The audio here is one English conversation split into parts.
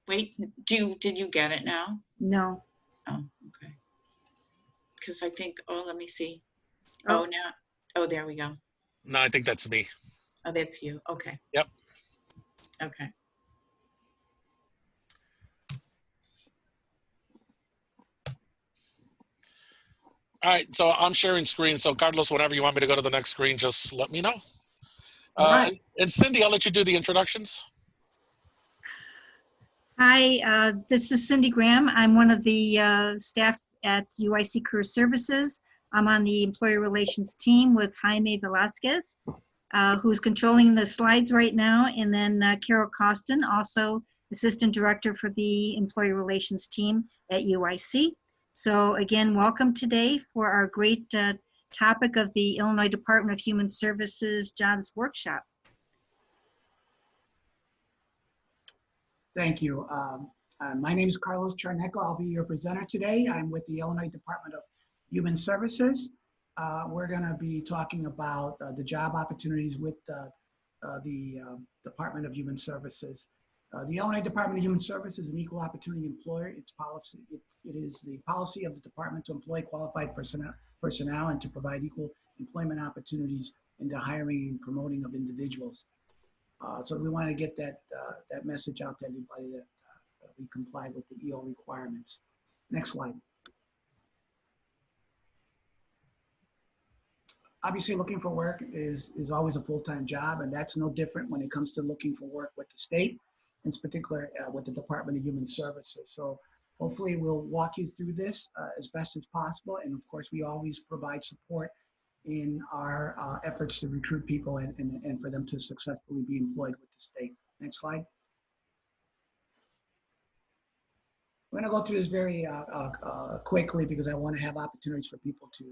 Wait, did you get it now? No. Oh, okay. Because I think, oh, let me see. Oh. Oh, now, oh, there we go. No, I think that's me. Oh, that's you. Okay. Yep. Okay. All right, so I'm sharing screen. So Carlos, whenever you want me to go to the next screen, just let me know. Right. And Cindy, I'll let you do the introductions. Hi, this is Cindy Graham. I'm one of the staff at UIC Career Services. I'm on the employer relations team with Jaime Velasquez, who's controlling the slides right now, and then Carol Costin, also assistant director for the employer relations team at UIC. So again, welcome today for our great topic of the Illinois Department of Human Services Jobs Workshop. Thank you. My name is Carlos Charneco. I'll be your presenter today. I'm with the Illinois Department of Human Services. We're going to be talking about the job opportunities with the Department of Human Services. The Illinois Department of Human Services is an equal opportunity employer. Its policy, it is the policy of the department to employ qualified personnel and to provide equal employment opportunities in the hiring and promoting of individuals. So we want to get that message out to everybody that we comply with the EO requirements. Next slide. Obviously, looking for work is always a full-time job, and that's no different when it comes to looking for work with the state, in particular with the Department of Human Services. So hopefully we'll walk you through this as best as possible, and of course we always provide support in our efforts to recruit people and for them to successfully be employed with the state. Next slide. We're going to go through this very quickly because I want to have opportunities for people to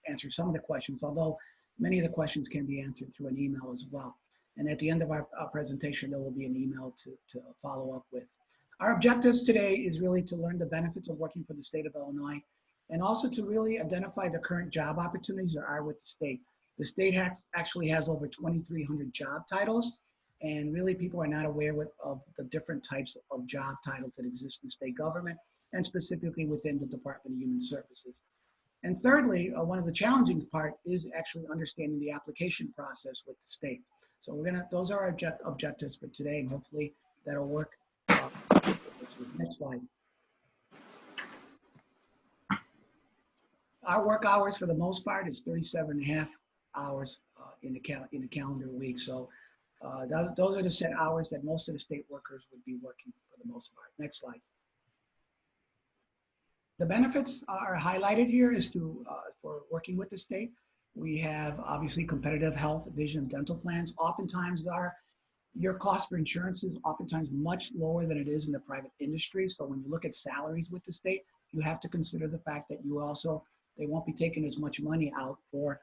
answer some of the questions, although many of the questions can be answered through an email as well. And at the end of our presentation, there will be an email to follow up with. Our objectives today is really to learn the benefits of working for the state of Illinois, and also to really identify the current job opportunities there are with the state. The state actually has over 2,300 job titles, and really people are not aware of the different types of job titles that exist in state government, and specifically within the Department of Human Services. And thirdly, one of the challenging part is actually understanding the application process with the state. So those are our objectives for today, and hopefully that'll work. Next slide. Our work hours for the most part is 37.5 hours in the calendar week. So those are the set hours that most of the state workers would be working for the most part. Next slide. The benefits are highlighted here is for working with the state. We have obviously competitive health, vision, and dental plans. Oftentimes your cost for insurance is oftentimes much lower than it is in the private industry. So when you look at salaries with the state, you have to consider the fact that they won't be taking as much money out for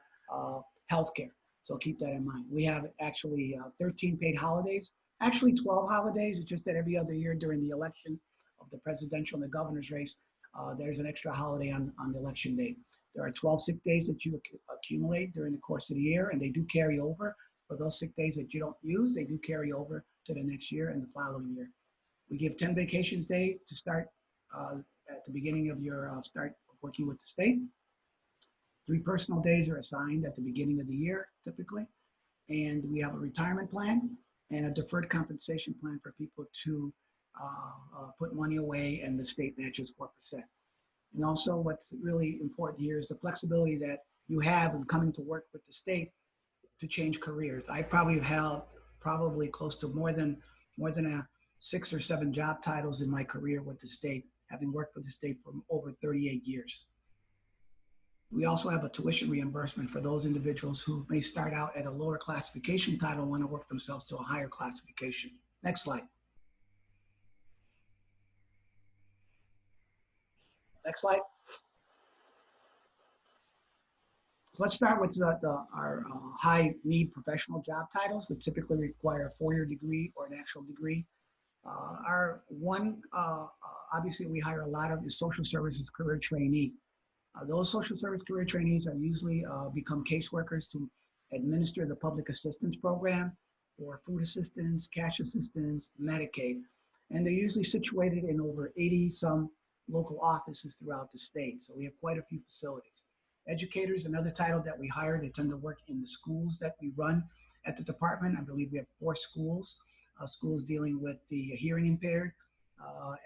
healthcare. So keep that in mind. We have actually 13 paid holidays, actually 12 holidays. It's just that every other year during the election of the presidential and the governor's race, there's an extra holiday on the election day. There are 12 sick days that you accumulate during the course of the year, and they do carry over. For those sick days that you don't use, they do carry over to the next year and the following year. We give 10 vacation days to start at the beginning of your start working with the state. 3 personal days are assigned at the beginning of the year, typically. And we have a retirement plan and a deferred compensation plan for people to put money away, and the state matches 4%. And also what's really important here is the flexibility that you have in coming to work with the state to change careers. I probably have close to more than 6 or 7 job titles in my career with the state, having worked with the state for over 38 years. We also have a tuition reimbursement for those individuals who may start out at a lower classification title and want to work themselves to a higher classification. Next slide. Next slide. Let's start with our high need professional job titles, which typically require a 4-year degree or an actual degree. Obviously we hire a lot of the social services career trainee. Those social service career trainees are usually become caseworkers to administer the public assistance program or food assistance, cash assistance, Medicaid. And they're usually situated in over 80 some local offices throughout the state. So we have quite a few facilities. Educators, another title that we hire, they tend to work in the schools that we run at the department. I believe we have 4 schools, schools dealing with the hearing impaired,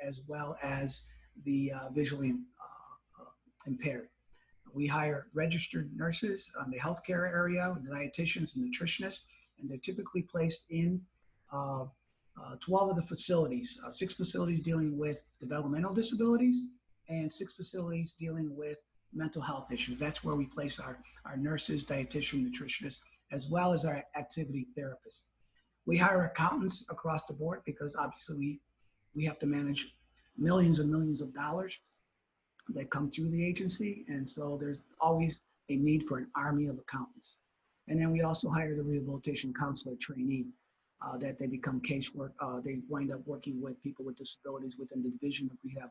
as well as the visually impaired. We hire registered nurses on the healthcare area, dietitians and nutritionists, and they're typically placed in 12 of the facilities, 6 facilities dealing with developmental disabilities and 6 facilities dealing with mental health issues. That's where we place our nurses, dietitians, nutritionists, as well as our activity therapists. We hire accountants across the board because obviously we have to manage millions and millions of dollars that come through the agency. And so there's always a need for an army of accountants. And then we also hire the rehabilitation counselor trainee that they become casework. They wind up working with people with disabilities within the division of rehab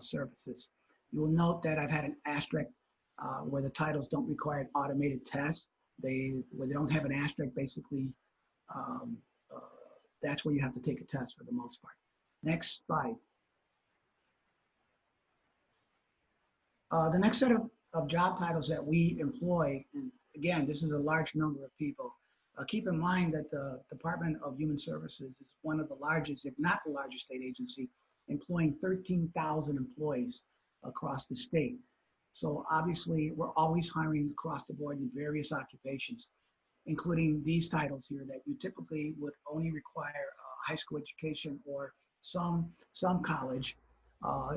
services. You will note that I've had an asterisk where the titles don't require an automated test. Where they don't have an asterisk, basically, that's where you have to take a test for the most part. Next slide. The next set of job titles that we employ, and again, this is a large number of people. Keep in mind that the Department of Human Services is one of the largest, if not the largest state agency, employing 13,000 employees across the state. So obviously, we're always hiring across the board in various occupations, including these titles here that you typically would only require a high school education or some college.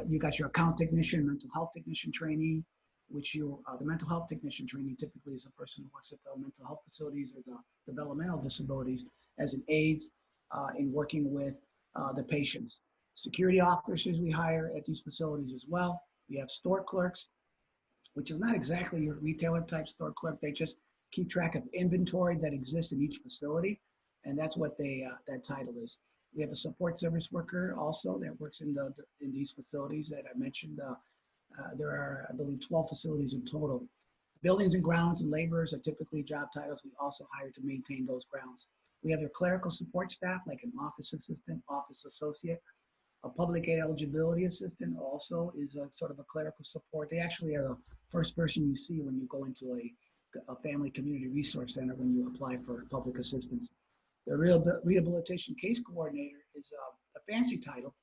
You got your account technician, mental health technician trainee, which the mental health technician trainee typically is a person who works at the mental health facilities or the developmental disabilities as an aid in working with the patients. Security officers we hire at these facilities as well. We have store clerks, which is not exactly your retailer type store clerk. They just keep track of inventory that exists in each facility, and that's what that title is. We have a support service worker also that works in these facilities that I mentioned. There are, I believe, 12 facilities in total. Buildings and grounds and laborers are typically job titles we also hire to maintain those grounds. We have your clerical support staff, like an office assistant, office associate. A public aid eligibility assistant also is a sort of a clerical support. They actually are the first person you see when you go into a family community resource center when you apply for public assistance. The rehabilitation case coordinator is a fancy title,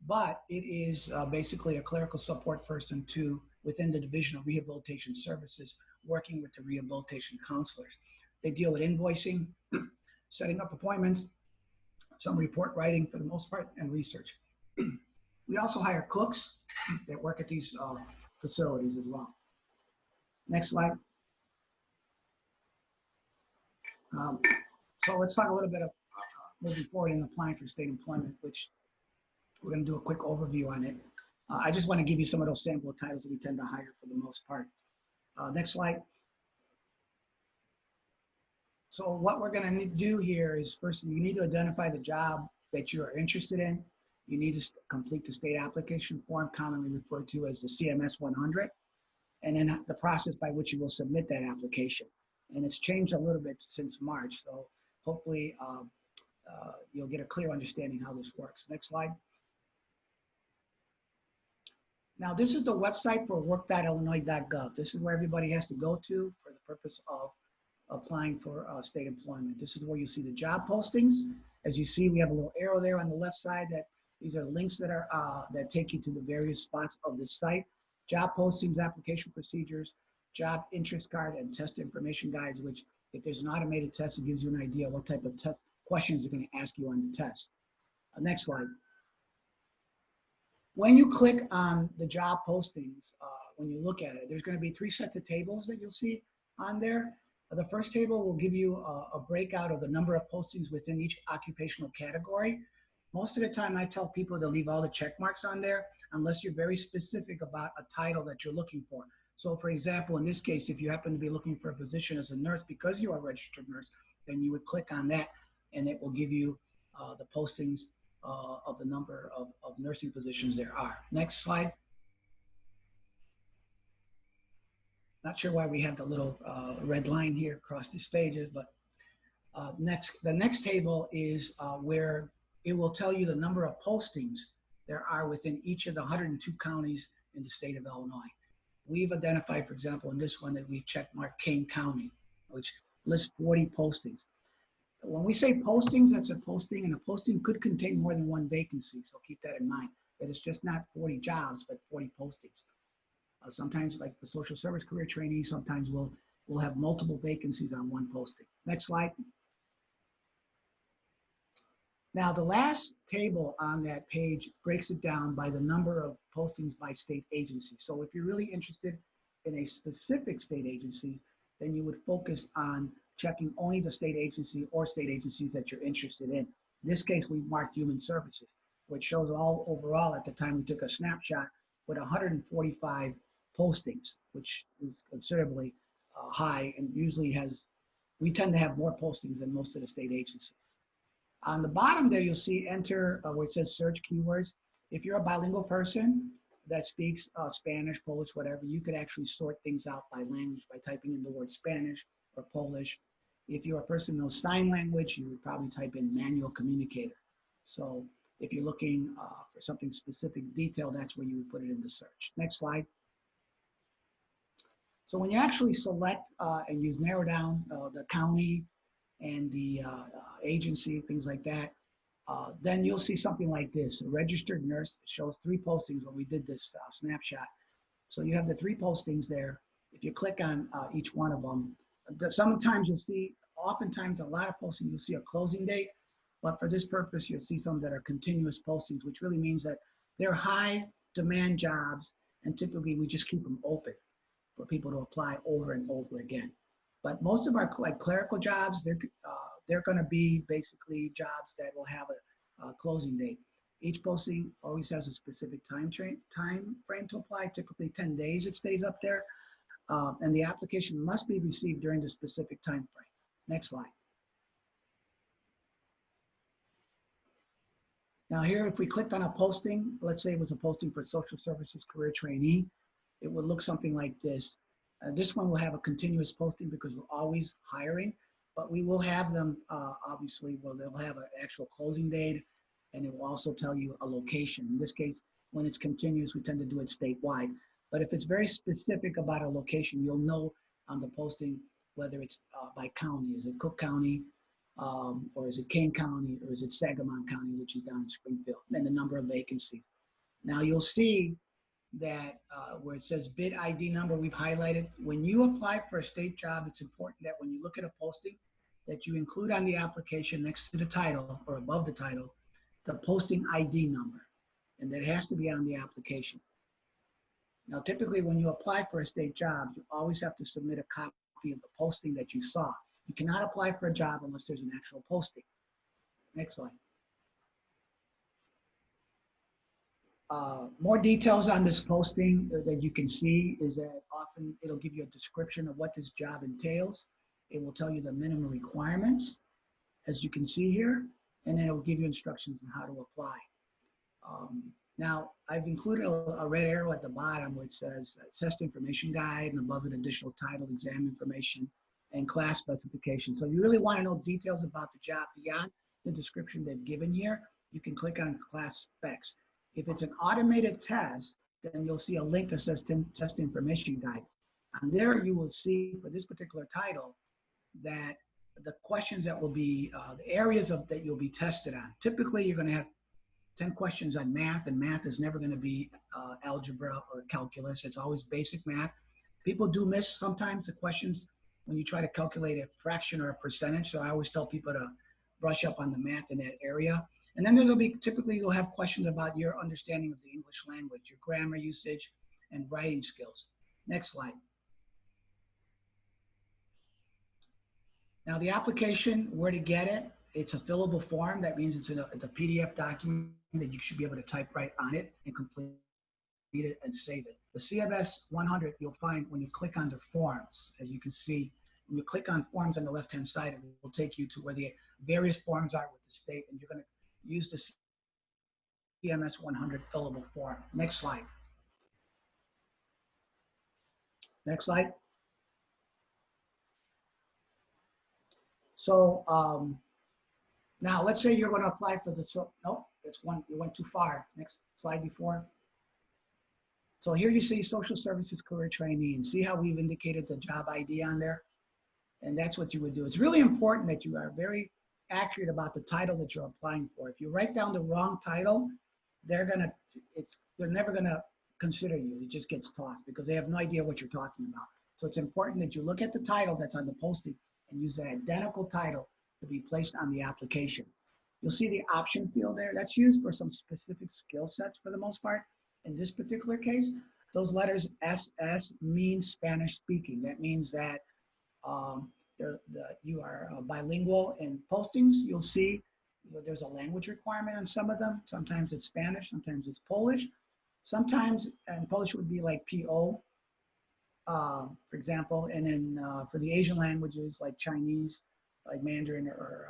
but it is basically a clerical support person within the Division of Rehabilitation Services, working with the rehabilitation counselors. They deal with invoicing, setting up appointments, some report writing for the most part, and research. We also hire cooks that work at these facilities as well. Next slide. So let's talk a little bit of moving forward in applying for state employment, which we're going to do a quick overview on it. I just want to give you some of those sample titles that we tend to hire for the most part. Next slide. So what we're going to do here is, first, you need to identify the job that you are interested in. You need to complete the state application form, commonly referred to as the CMS 100, and then the process by which you will submit that application. And it's changed a little bit since March, so hopefully you'll get a clear understanding how this works. Next slide. Now, this is the website for work.illinois.gov. This is where everybody has to go to for the purpose of applying for state employment. This is where you see the job postings. As you see, we have a little arrow there on the left side that these are links that are that take you to the various spots of the site. Job postings, application procedures, job interest card, and test information guides, which if there's an automated test, it gives you an idea what type of test questions they're going to ask you on the test. Next slide. When you click on the job postings, when you look at it, there's going to be 3 sets of tables that you'll see on there. The first table will give you a breakout of the number of postings within each occupational category. Most of the time, I tell people to leave all the check marks on there unless you're very specific about a title that you're looking for. So for example, in this case, if you happen to be looking for a position as a nurse because you are a registered nurse, then you would click on that and it will give you the postings of the number of nursing positions there are. Next slide. Not sure why we have the little red line here across these pages, but the next table is where it will tell you the number of postings there are within each of the 102 counties in the state of Illinois. We've identified, for example, in this one that we've checked marked Kane County, which lists 40 postings. When we say postings, that's a posting, and a posting could contain more than one vacancy, so keep that in mind, that it's just not 40 jobs, but 40 postings. Sometimes, like the social service career trainee, sometimes we'll have multiple vacancies on one posting. Next slide. Now, the last table on that page breaks it down by the number of postings by state agency. So if you're really interested in a specific state agency, then you would focus on checking only the state agency or state agencies that you're interested in. In this case, we marked Human Services, which shows all overall at the time we took a snapshot with 145 postings, which is considerably high, and usually we tend to have more postings than most of the state agencies. On the bottom there, you'll see enter where it says search keywords. If you're a bilingual person that speaks Spanish, Polish, whatever, you could actually sort things out by language by typing in the word Spanish or Polish. If you're a person who knows sign language, you would probably type in manual communicator. So if you're looking for something specific detail, that's where you would put it in the search. Next slide. So when you actually select and you narrow down the county and the agency, things like that, then you'll see something like this. A registered nurse shows 3 postings when we did this snapshot. So you have the 3 postings there. If you click on each one of them, sometimes you'll see, oftentimes a lot of postings, you'll see a closing date, but for this purpose, you'll see some that are continuous postings, which really means that they're high demand jobs, and typically we just keep them open for people to apply over and over again. But most of our clerical jobs, they're going to be basically jobs that will have a closing date. Each posting always has a specific time frame to apply, typically 10 days it stays up there, and the application must be received during the specific time frame. Next slide. Now here, if we clicked on a posting, let's say it was a posting for social services career trainee, it would look something like this. This one will have a continuous posting because we're always hiring, but we will have them, obviously, well, they'll have an actual closing date, and it will also tell you a location. In this case, when it's continuous, we tend to do it statewide. But if it's very specific about a location, you'll know on the posting whether it's by county. Is it Cook County, or is it Kane County, or is it Sangamon County, which is down in Springfield, and the number of vacancies. Now you'll see that where it says bid ID number, we've highlighted. When you apply for a state job, it's important that when you look at a posting, that you include on the application next to the title or above the title, the posting ID number, and that has to be on the application. Now, typically when you apply for a state job, you always have to submit a copy of the posting that you saw. You cannot apply for a job unless there's an actual posting. Next slide. More details on this posting that you can see is that often it'll give you a description of what this job entails. It will tell you the minimum requirements, as you can see here, and then it will give you instructions on how to apply. Now, I've included a red arrow at the bottom which says test information guide, and above it additional title, exam information, and class specification. So you really want to know details about the job beyond the description they've given here, you can click on class specs. If it's an automated test, then you'll see a link that says test information guide. And there you will see for this particular title that the questions that will be, the areas that you'll be tested on. Typically, you're going to have 10 questions on math, and math is never going to be algebra or calculus. It's always basic math. People do miss sometimes the questions when you try to calculate a fraction or a percentage. So I always tell people to brush up on the math in that area. And then there'll be, typically you'll have questions about your understanding of the English language, your grammar usage, and writing skills. Next slide. Now the application, where to get it, it's a fillable form. That means it's a PDF document that you should be able to type right on it and complete it and save it. The CMS 100 you'll find when you click on the forms. As you can see, when you click on forms on the left-hand side, it will take you to where the various forms are with the state, and you're going to use the CMS 100 fillable form. Next slide. Next slide. So Now, let's say you're going to apply for the, nope, that's one, you went too far. Next slide before. So here you see social services career trainee, and see how we've indicated the job ID on there? And that's what you would do. It's really important that you are very accurate about the title that you're applying for. If you write down the wrong title, they're never gonna consider you. It just gets tossed because they have no idea what you're talking about. So it's important that you look at the title that's on the posting and use that identical title to be placed on the application. You'll see the option field there. That's used for some specific skill sets for the most part. In this particular case, those letters SS mean Spanish speaking. That means that you are bilingual in postings. You'll see there's a language requirement on some of them. Sometimes it's Spanish, sometimes it's Polish. Sometimes, and Polish would be like PO, for example, and then for the Asian languages like Chinese, like Mandarin or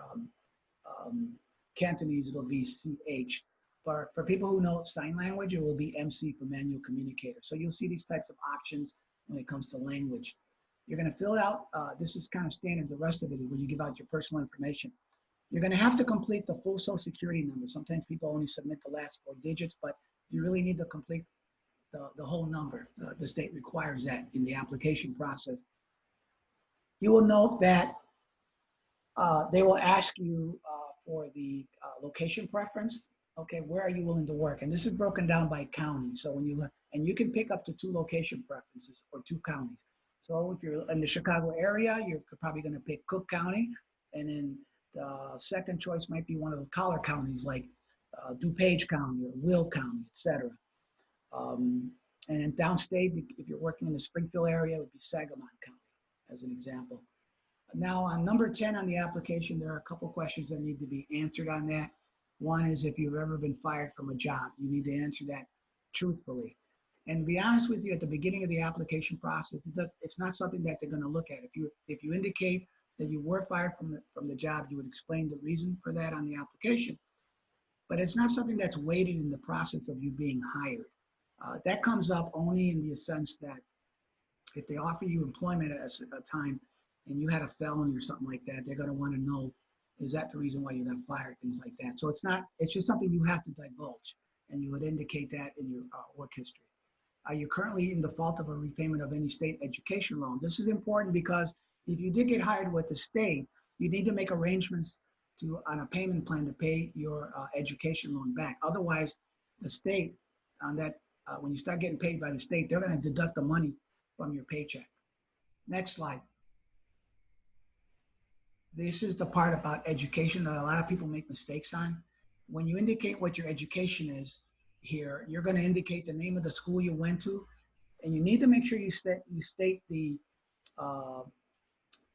Cantonese, it'll be CH. For people who know sign language, it will be MC for manual communicator. So you'll see these types of options when it comes to language. You're going to fill out, this is kind of standard, the rest of it is when you give out your personal information. You're going to have to complete the full social security number. Sometimes people only submit the last 4 digits, but you really need to complete the whole number. The state requires that in the application process. You will note that they will ask you for the location preference. Okay, where are you willing to work? And this is broken down by county. So when you, and you can pick up to 2 location preferences or 2 counties. So if you're in the Chicago area, you're probably going to pick Cook County, and then the second choice might be one of the collar counties like DuPage County or Will County, etc. And then downstate, if you're working in the Springfield area, it would be Sangamon County, as an example. Now on number 10 on the application, there are a couple questions that need to be answered on that. One is if you've ever been fired from a job, you need to answer that truthfully. And to be honest with you, at the beginning of the application process, it's not something that they're going to look at. If you indicate that you were fired from the job, you would explain the reason for that on the application. But it's not something that's weighted in the process of you being hired. That comes up only in the sense that if they offer you employment at a time and you had a felony or something like that, they're going to want to know, is that the reason why you got fired, things like that. So it's just something you have to divulge, and you would indicate that in your work history. Are you currently in default of a repayment of any state education loan? This is important because if you did get hired with the state, you need to make arrangements on a payment plan to pay your education loan back. Otherwise, the state, on that, when you start getting paid by the state, they're going to deduct the money from your paycheck. Next slide. This is the part about education that a lot of people make mistakes on. When you indicate what your education is here, you're going to indicate the name of the school you went to, and you need to make sure you state the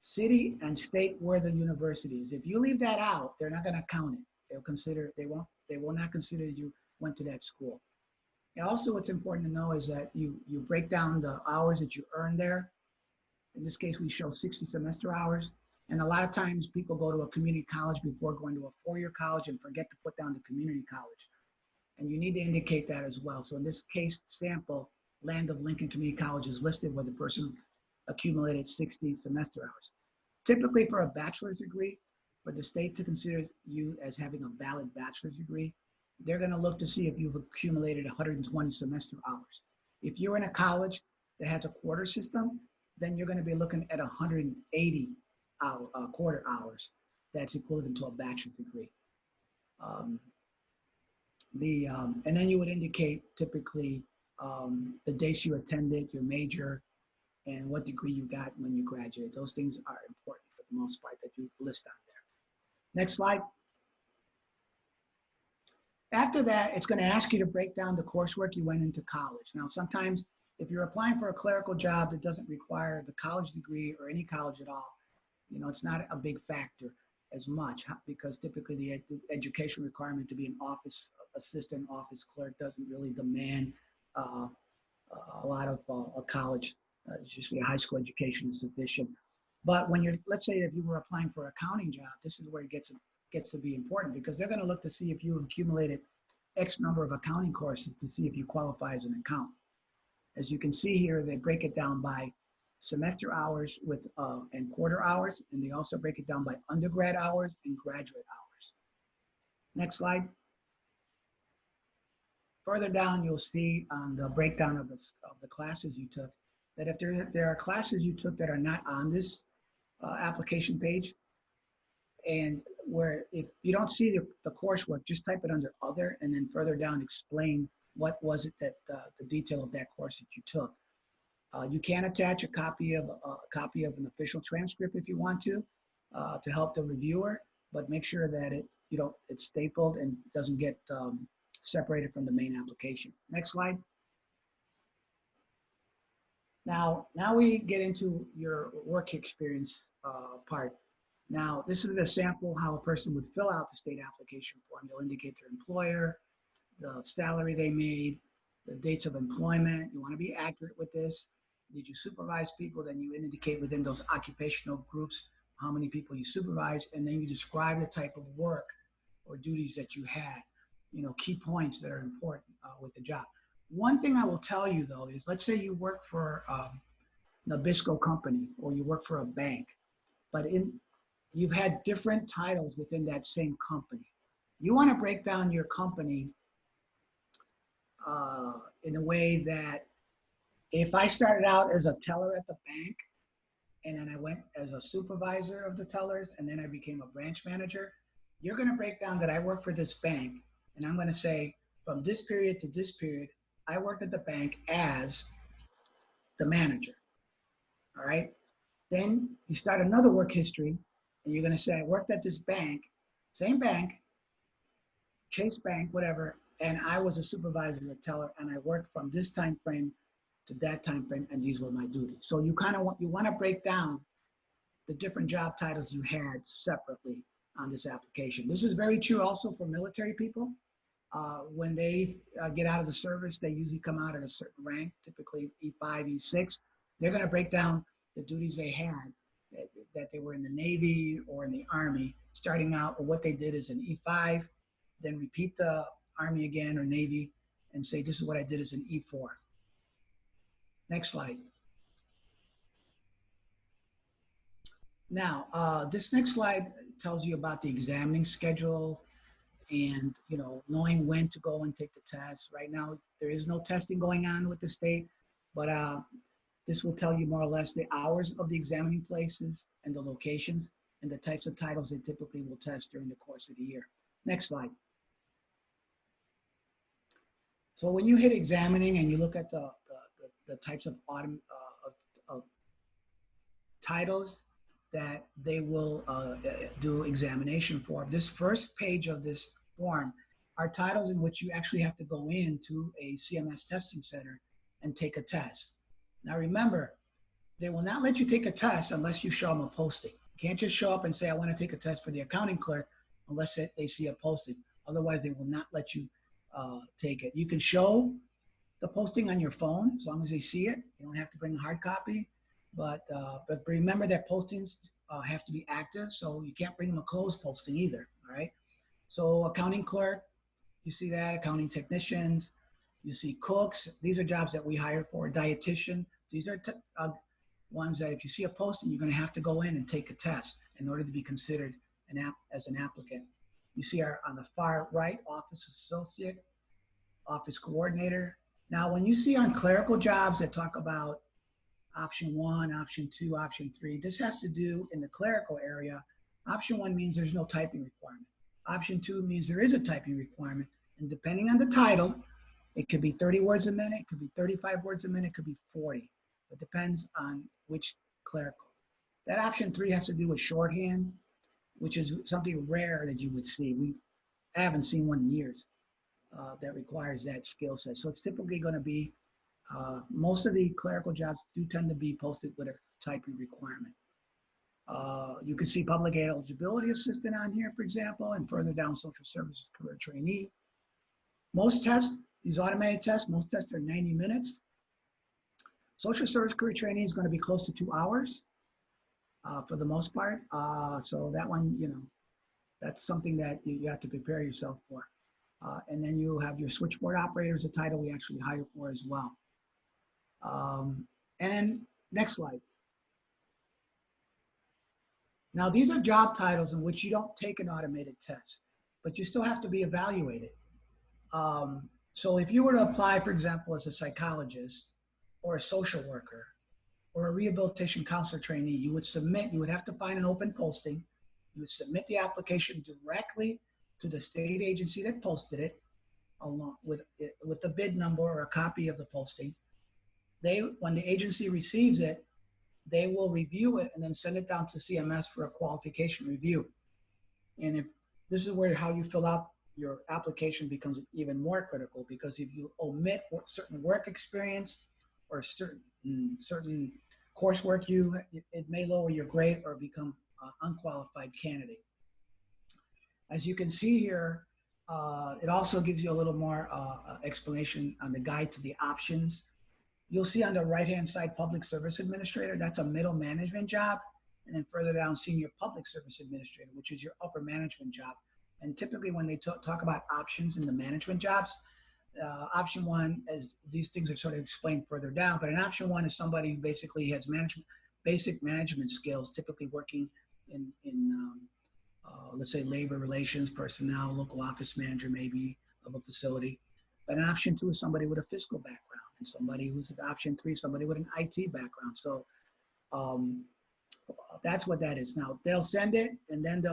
city and state where the university is. If you leave that out, they're not going to count it. They will not consider you went to that school. And also, what's important to know is that you break down the hours that you earn there. In this case, we show 60 semester hours. And a lot of times people go to a community college before going to a 4-year college and forget to put down the community college. And you need to indicate that as well. So in this case sample, Land of Lincoln Community College is listed where the person accumulated 60 semester hours. Typically for a bachelor's degree, for the state to consider you as having a valid bachelor's degree, they're going to look to see if you've accumulated 120 semester hours. If you're in a college that has a quarter system, then you're going to be looking at 180 quarter hours. That's equivalent to a bachelor's degree. And then you would indicate typically the dates you attended, your major, and what degree you got when you graduated. Those things are important for the most part that you list on there. Next slide. After that, it's going to ask you to break down the coursework you went into college. Now, sometimes if you're applying for a clerical job that doesn't require the college degree or any college at all, you know, it's not a big factor as much because typically the education requirement to be an office assistant, office clerk doesn't really demand a lot of a college. Usually a high school education is sufficient. But when you're, let's say if you were applying for an accounting job, this is where it gets to be important because they're going to look to see if you accumulated X number of accounting courses to see if you qualify as an accountant. As you can see here, they break it down by semester hours and quarter hours, and they also break it down by undergrad hours and graduate hours. Next slide. Further down, you'll see on the breakdown of the classes you took, that if there are classes you took that are not on this application page, and where if you don't see the coursework, just type it under other, and then further down explain what was it that the detail of that course that you took. You can attach a copy of an official transcript if you want to help the reviewer, but make sure that it's stapled and doesn't get separated from the main application. Next slide. Now we get into your work experience part. Now, this is a sample how a person would fill out the state application form. They'll indicate their employer, the salary they made, the dates of employment. You want to be accurate with this. Did you supervise people? Then you indicate within those occupational groups how many people you supervised, and then you describe the type of work or duties that you had. Key points that are important with the job. One thing I will tell you though is, let's say you work for Nabisco company or you work for a bank, but you've had different titles within that same company. You want to break down your company in a way that if I started out as a teller at the bank and then I went as a supervisor of the tellers and then I became a branch manager, you're going to break down that I work for this bank, and I'm going to say from this period to this period, I worked at the bank as the manager. All right. Then you start another work history, and you're going to say, I worked at this bank, same bank, Chase Bank, whatever, and I was a supervisor, a teller, and I worked from this time frame to that time frame, and these were my duties. So you want to break down the different job titles you had separately on this application. This is very true also for military people. When they get out of the service, they usually come out at a certain rank, typically E5, E6. They're going to break down the duties they had, that they were in the Navy or in the Army, starting out, or what they did as an E5, then repeat the Army again or Navy and say, this is what I did as an E4. Next slide. Now, this next slide tells you about the examining schedule and, knowing when to go and take the test. Right now, there is no testing going on with the state, but this will tell you more or less the hours of the examining places and the locations and the types of titles they typically will test during the course of the year. Next slide. So when you hit examining and you look at the types of titles that they will do examination for, this first page of this form are titles in which you actually have to go into a CMS testing center and take a test. Now remember, they will not let you take a test unless you show them a posting. You can't just show up and say, I want to take a test for the accounting clerk unless they see a posting. Otherwise, they will not let you take it. You can show the posting on your phone as long as they see it. You don't have to bring a hard copy, but remember that postings have to be active, so you can't bring them a closed posting either, all right? So accounting clerk, you see that, accounting technicians, you see cooks. These are jobs that we hire for. Dietitian, these are ones that if you see a posting, you're going to have to go in and take a test in order to be considered as an applicant. You see on the far right, office associate, office coordinator. Now, when you see on clerical jobs that talk about option 1, option 2, option 3, this has to do in the clerical area. Option 1 means there's no typing requirement. Option 2 means there is a typing requirement. And depending on the title, it could be 30 words a minute, it could be 35 words a minute, it could be 40. It depends on which clerical. That option 3 has to do with shorthand, which is something rare that you would see. I haven't seen one in years that requires that skill set. So it's typically going to be, most of the clerical jobs do tend to be posted with a typing requirement. You can see public eligibility assistant on here, for example, and further down social services career trainee. Most tests, these automated tests, most tests are 90 minutes. Social service career trainee is going to be close to 2 hours for the most part. So that one, that's something that you have to prepare yourself for. And then you have your switchboard operator is a title we actually hire for as well. And next slide. Now, these are job titles in which you don't take an automated test, but you still have to be evaluated. So if you were to apply, for example, as a psychologist or a social worker or a rehabilitation counselor trainee, you would have to find an open posting. You would submit the application directly to the state agency that posted it, along with the bid number or a copy of the posting. When the agency receives it, they will review it and then send it down to CMS for a qualification review. And if this is where how you fill out your application becomes even more critical, because if you omit certain work experience or certain coursework, it may lower your grade or become an unqualified candidate. As you can see here, it also gives you a little more explanation on the guide to the options. You'll see on the right-hand side, Public Service Administrator, that's a middle management job. And then further down, Senior Public Service Administrator, which is your upper management job. And typically when they talk about options in the management jobs, option one, as these things are sort of explained further down, but an option one is somebody who basically has basic management skills, typically working in let's say labor relations, personnel, local office manager maybe of a facility. But an option two is somebody with a fiscal background, and somebody who's an option three, somebody with an IT background. So that's what that is. Now they'll send it, and then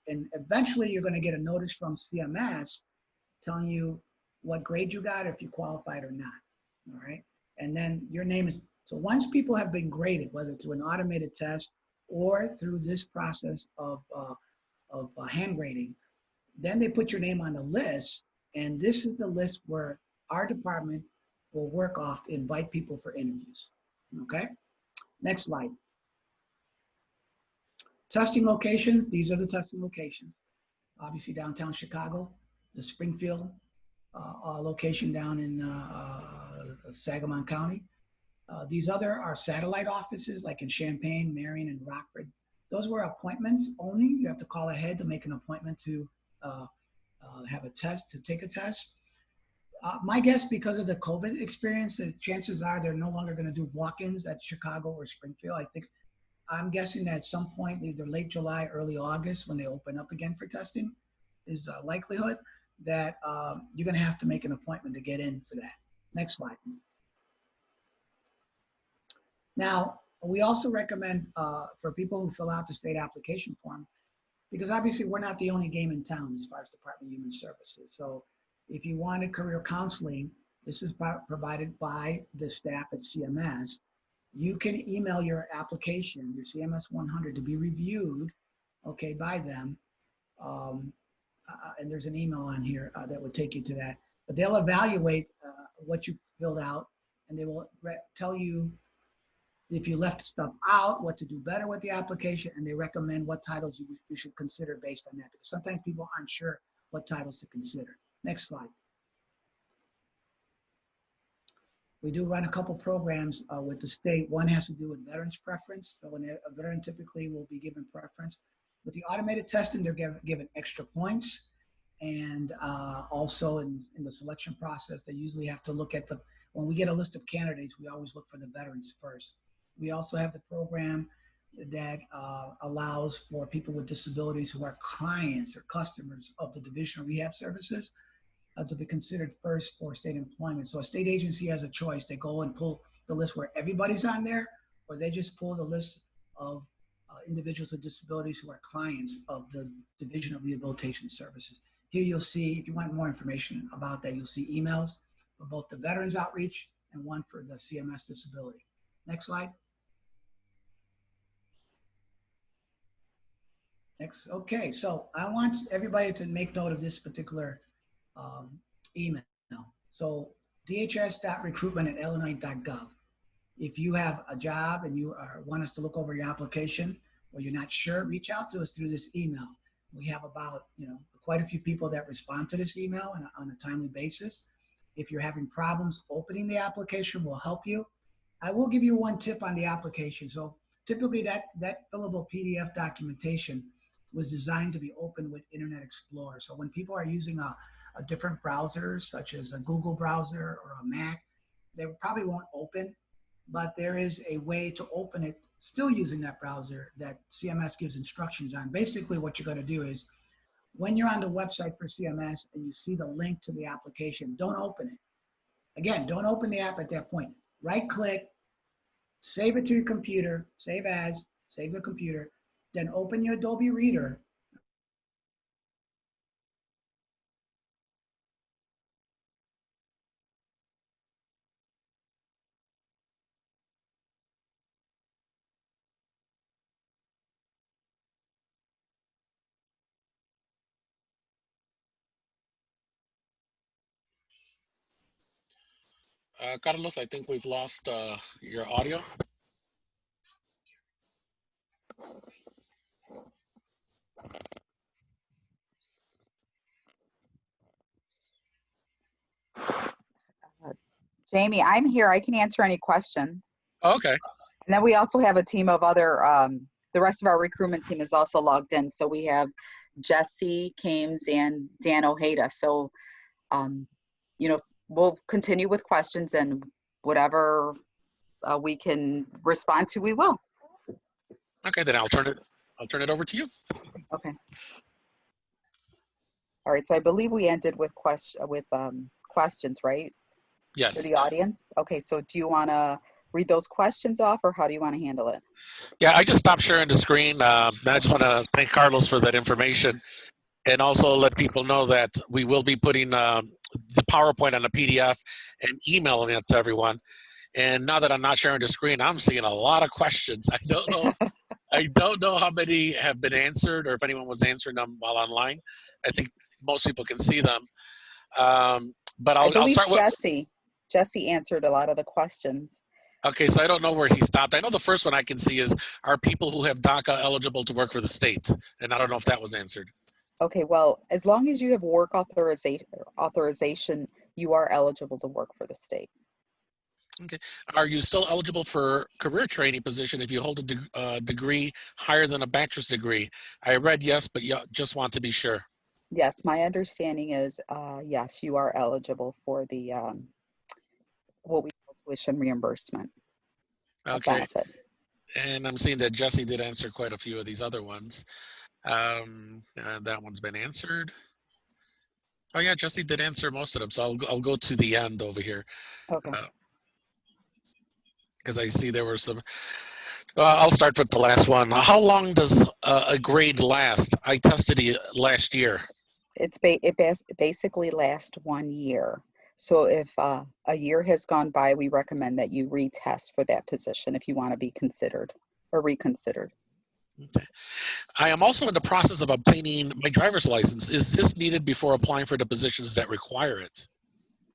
and eventually you're going to get a notice from CMS telling you what grade you got, if you qualified or not. All right. And then your name is, so once people have been graded, whether through an automated test or through this process of hand grading, then they put your name on the list. And this is the list where our department will work off to invite people for interviews. Okay. Next slide. Testing locations. These are the testing locations. Obviously downtown Chicago, the Springfield location down in Sangamon County. These other are satellite offices like in Champaign, Marion, and Rockford. Those were appointments only. You have to call ahead to make an appointment to have a test, to take a test. My guess, because of the COVID experience, the chances are they're no longer going to do walk-ins at Chicago or Springfield. I'm guessing that at some point, either late July, early August, when they open up again for testing, is a likelihood that you're going to have to make an appointment to get in for that. Next slide. Now, we also recommend for people who fill out the state application form, because obviously we're not the only game in town as far as Department of Human Services. So if you wanted career counseling, this is provided by the staff at CMS. You can email your application, your CMS 100, to be reviewed, okay, by them. And there's an email on here that would take you to that. But they'll evaluate what you filled out, and they will tell you if you left stuff out, what to do better with the application, and they recommend what titles you should consider based on that. Because sometimes people aren't sure what titles to consider. Next slide. We do run a couple programs with the state. One has to do with veterans preference. So when a veteran typically will be given preference. With the automated testing, they're given extra points. And also in the selection process, they usually have to look at when we get a list of candidates, we always look for the veterans first. We also have the program that allows for people with disabilities who are clients or customers of the Division of Rehab Services to be considered first for state employment. So a state agency has a choice. They go and pull the list where everybody's on there, or they just pull the list of individuals with disabilities who are clients of the Division of Rehabilitation Services. Here you'll see, if you want more information about that, you'll see emails for both the Veterans Outreach and one for the CMS Disability. Next slide. Next, okay, so I want everybody to make note of this particular email. So dhs.recruitment@illinois.gov. If you have a job and you want us to look over your application, or you're not sure, reach out to us through this email. We have about quite a few people that respond to this email on a timely basis. If you're having problems opening the application, we'll help you. I will give you one tip on the application. So typically that fillable PDF documentation was designed to be open with Internet Explorer. So when people are using a different browser, such as a Google browser or a Mac, they probably won't open, but there is a way to open it still using that browser that CMS gives instructions on. Basically what you're going to do is, when you're on the website for CMS and you see the link to the application, don't open it. Again, don't open the app at that point. Right click, save it to your computer, save as, save the computer, then open your Adobe Reader. Carlos, I think we've lost your audio. Jamie, I'm here. I can answer any questions. Oh, okay. And then we also have a team of other, the rest of our recruitment team is also logged in. So we have Jesse Kames and Dan Ojeda. So, you know, we'll continue with questions, and whatever we can respond to, we will. Okay, then I'll turn it over to you. Okay. All right. So I believe we ended with questions, right? For Yes. the audience. Okay. So do you want to read those questions off, or how do you want to handle it? Yeah, I just stopped sharing the screen. I just want to thank Carlos for that information, and also let people know that we will be putting the PowerPoint on a PDF and emailing it to everyone. And now that I'm not sharing the screen, I'm seeing a lot of questions. I don't know. I don't know how many have been answered, or if anyone was answering them while online. I think most people can see them. But I I'll believe start with. Jesse answered a lot of the questions. Okay, so I don't know where he stopped. I know the first one I can see is, are people who have DACA eligible to work for the state? And I don't know if that was answered. Okay, well, as long as you have work authorization, you are eligible to work for the state. Okay. Are you still eligible for career training position if you hold a degree higher than a bachelor's degree? I read yes, but just want to be sure. Yes, my understanding is, yes, you are eligible for the what we call tuition reimbursement Okay. benefit. And I'm seeing that Jesse did answer quite a few of these other ones. That one's been answered. Oh yeah, Jesse did answer most of them. So I'll go to the end over here. Okay. Because I see there were some. I'll start with the last one. How long does a grade last? I tested it last year. It basically lasts 1 year. So if a year has gone by, we recommend that you retest for that position if you want to be considered or reconsidered. Okay. I am also in the process of obtaining my driver's license. Is this needed before applying for the positions that require it?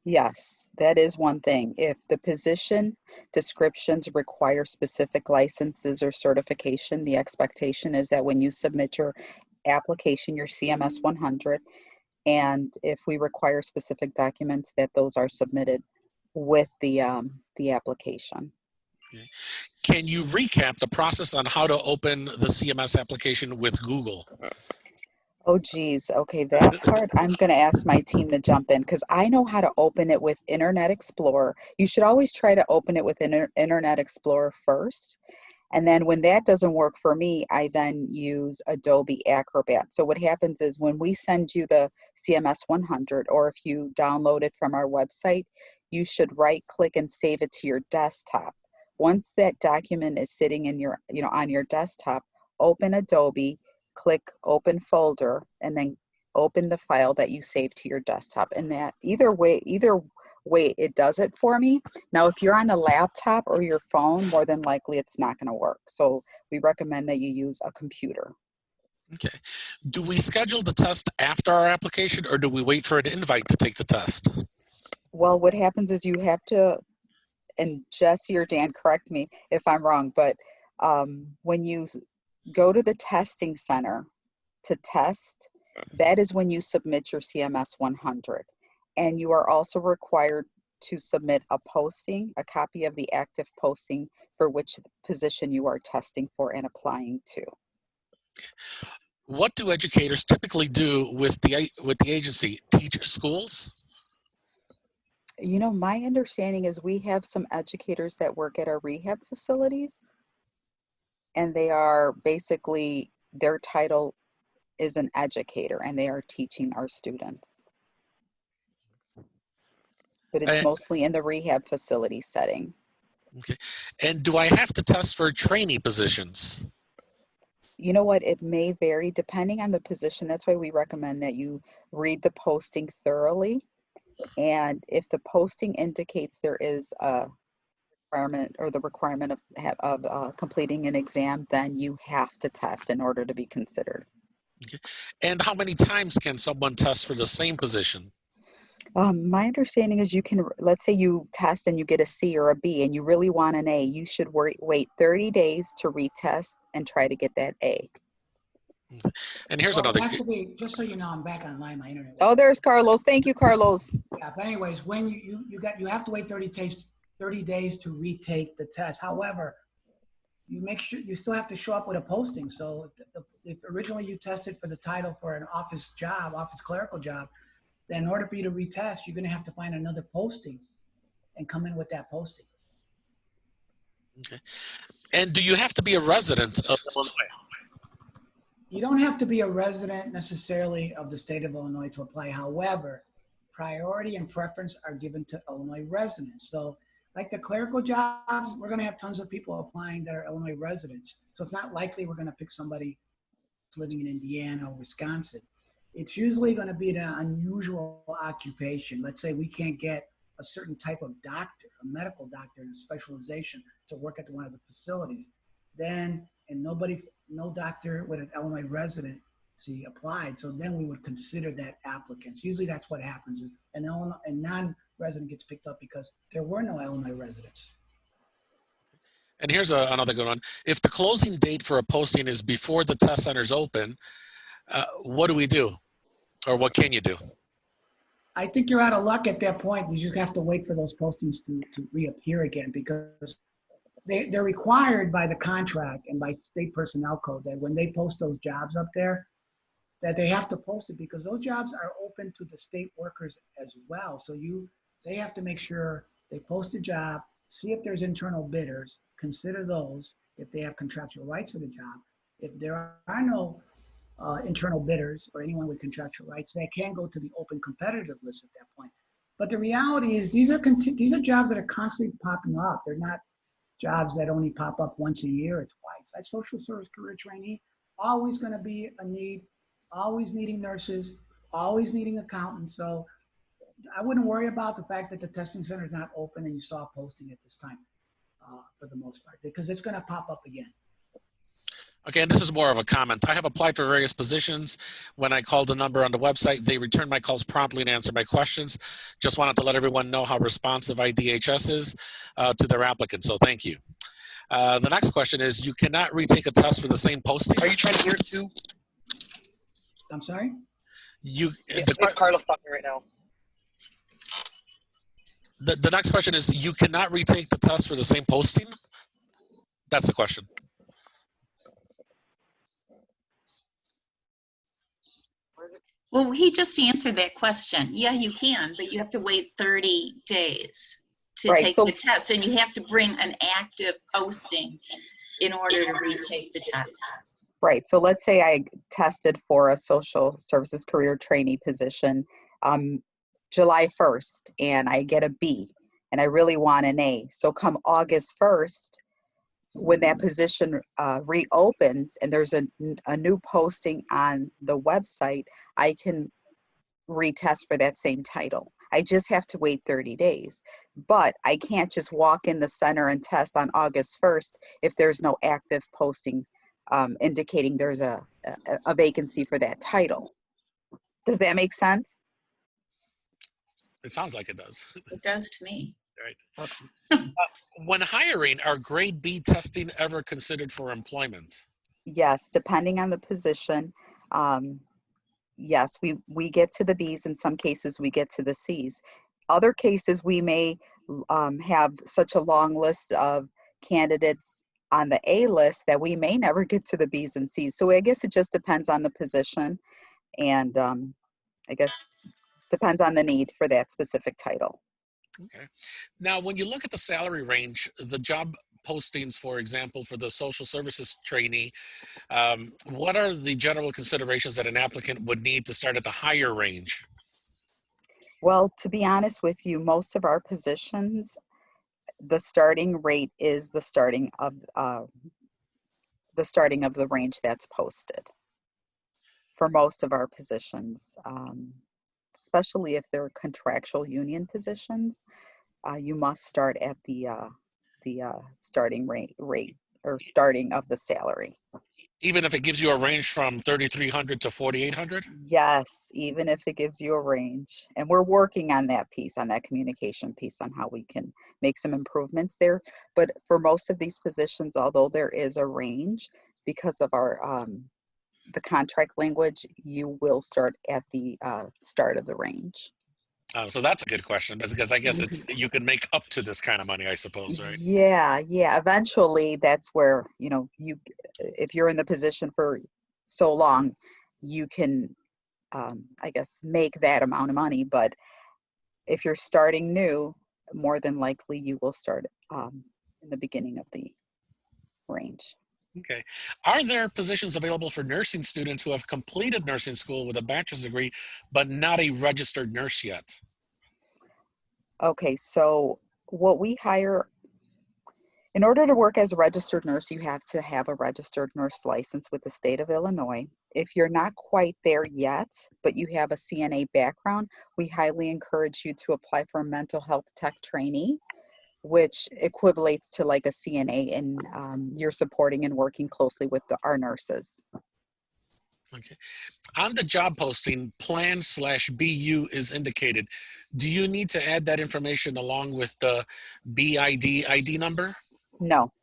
Yes, that is one thing. If the position descriptions require specific licenses or certification, the expectation is that when you submit your application, your CMS 100, and if we require specific documents, that those are submitted with the application. Okay. Can you recap the process on how to open the CMS application with Google? Oh, geez. Okay, that part I'm going to ask my team to jump in, because I know how to open it with Internet Explorer. You should always try to open it with Internet Explorer first. And then when that doesn't work for me, I then use Adobe Acrobat. So what happens is when we send you the CMS 100, or if you download it from our website, you should right click and save it to your desktop. Once that document is sitting in your, on your desktop, open Adobe, click open folder, and then open the file that you saved to your desktop. And that either way it does it for me. Now, if you're on a laptop or your phone, more than likely it's not going to work. So we recommend that you use a computer. Okay. Do we schedule the test after our application, or do we wait for an invite to take the test? Well, what happens is you have to, and Jesse or Dan, correct me if I'm wrong, but when you go to the testing center to test, that is when you submit your CMS 100. And you are also required to submit a copy of the active posting for which position you are testing for and applying to. What do educators typically do with the agency? Teach schools? My understanding is we have some educators that work at our rehab facilities, and they are basically, their title is an educator and they are teaching our students. But it's And- mostly in the rehab facility setting. Okay. And do I have to test for trainee positions? You know what? It may vary depending on the position. That's why we recommend that you read the posting thoroughly. And if the posting indicates there is a requirement or the requirement of completing an exam, then you have to test in order to be considered. And how many times can someone test for the same position? My understanding is you can, let's say you test and you get a C or a B and you really want an A, you should wait 30 days to retest and try to get that A. And here's Well, it another. has to be, just so you know, I'm back online, my internet. Oh, there's Carlos. Thank you, Carlos. Yeah, but anyways, when you have to wait 30 days to retake the test. However, you make sure you still have to show up with a posting. So if originally you tested for the title for an office clerical job, then in order for you to retest, you're going to have to find another posting and come in with that posting. Okay. And do you have to be a resident of Illinois? You don't have to be a resident necessarily of the state of Illinois to apply. However, priority and preference are given to Illinois residents. So like the clerical jobs, we're going to have tons of people applying that are Illinois residents. So it's not likely we're going to pick somebody living in Indiana or Wisconsin. It's usually going to be an unusual occupation. Let's say we can't get a certain type of doctor, a medical doctor in a specialization to work at one of the facilities. Then, and no doctor with an Illinois residency applied. So then we would consider that applicants. Usually that's what happens. A non-resident gets picked up because there were no Illinois residents. And here's another good one. If the closing date for a posting is before the test center's open, what do we do? Or what can you do? I think you're out of luck at that point. You just have to wait for those postings to reappear again, because they're required by the contract and by state personnel code that when they post those jobs up there, that they have to post it, because those jobs are open to the state workers as well. So they have to make sure they post a job, see if there's internal bidders, consider those if they have contractual rights to the job. If there are no internal bidders or anyone with contractual rights, they can go to the open competitive list at that point. But the reality is these are jobs that are constantly popping up. They're not jobs that only pop up once a year or twice. That social service career trainee, always going to be a need, always needing nurses, always needing accountants. So I wouldn't worry about the fact that the testing center is not open and you saw a posting at this time for the most part, because it's going to pop up again. Okay, and this is more of a comment. I have applied for various positions. When I called the number on the website, they returned my calls promptly and answered my questions. Just wanted to let everyone know how responsive IDHS is to their applicants, so thank you. The next question is, you cannot retake a test for the same posting? Are you trying to hear it too? I'm sorry? It's Carlos talking right now. The next question is, you cannot retake the test for the same posting? That's the question. Well, he just answered that question. Yeah, you can, but you have to wait 30 days to Right, take so- the test. And you have to bring an active posting in order to retake the test. Right. So let's say I tested for a social services career trainee position July 1st and I get a B and I really want an A. So come August 1st, when that position reopens and there's a new posting on the website, I can retest for that same title. I just have to wait 30 days. But I can't just walk in the center and test on August 1st if there's no active posting indicating there's a vacancy for that title. Does that make sense? It sounds like it does. It does to me. When hiring, are grade B testing ever considered for employment? Yes, depending on the position. Yes, we get to the B's. In some cases, we get to the C's. Other cases, we may have such a long list of candidates on the A list that we may never get to the B's and C's. So I guess it just depends on the position, and I guess depends on the need for that specific title. Okay. Now, when you look at the salary range, the job postings, for example, for the social services trainee, what are the general considerations that an applicant would need to start at the higher range? Well, to be honest with you, most of our positions, the starting rate is the starting of the range that's posted for most of our positions, especially if they're contractual union positions. You must start at the starting rate or starting of the salary. Even if it gives you a range from 3,300 to 4,800? Yes, even if it gives you a range. And we're working on that piece, on that communication piece, on how we can make some improvements there. But for most of these positions, although there is a range, because of our the contract language, you will start at the start of the range. So that's a good question, because I guess you can make up to this kind of money, I suppose, right? Yeah. Eventually, that's where, if you're in the position for so long, you can, I guess, make that amount of money. But if you're starting new, more than likely you will start in the beginning of the range. Okay. Are there positions available for nursing students who have completed nursing school with a bachelor's degree, but not a registered nurse yet? Okay, so what we hire, in order to work as a registered nurse, you have to have a registered nurse license with the state of Illinois. If you're not quite there yet, but you have a CNA background, we highly encourage you to apply for a mental health tech trainee, which equivalates to like a CNA, and you're supporting and working closely with our nurses. Okay. On the job posting, plan/BU is indicated. Do you need to add that information along with the BID ID number? No.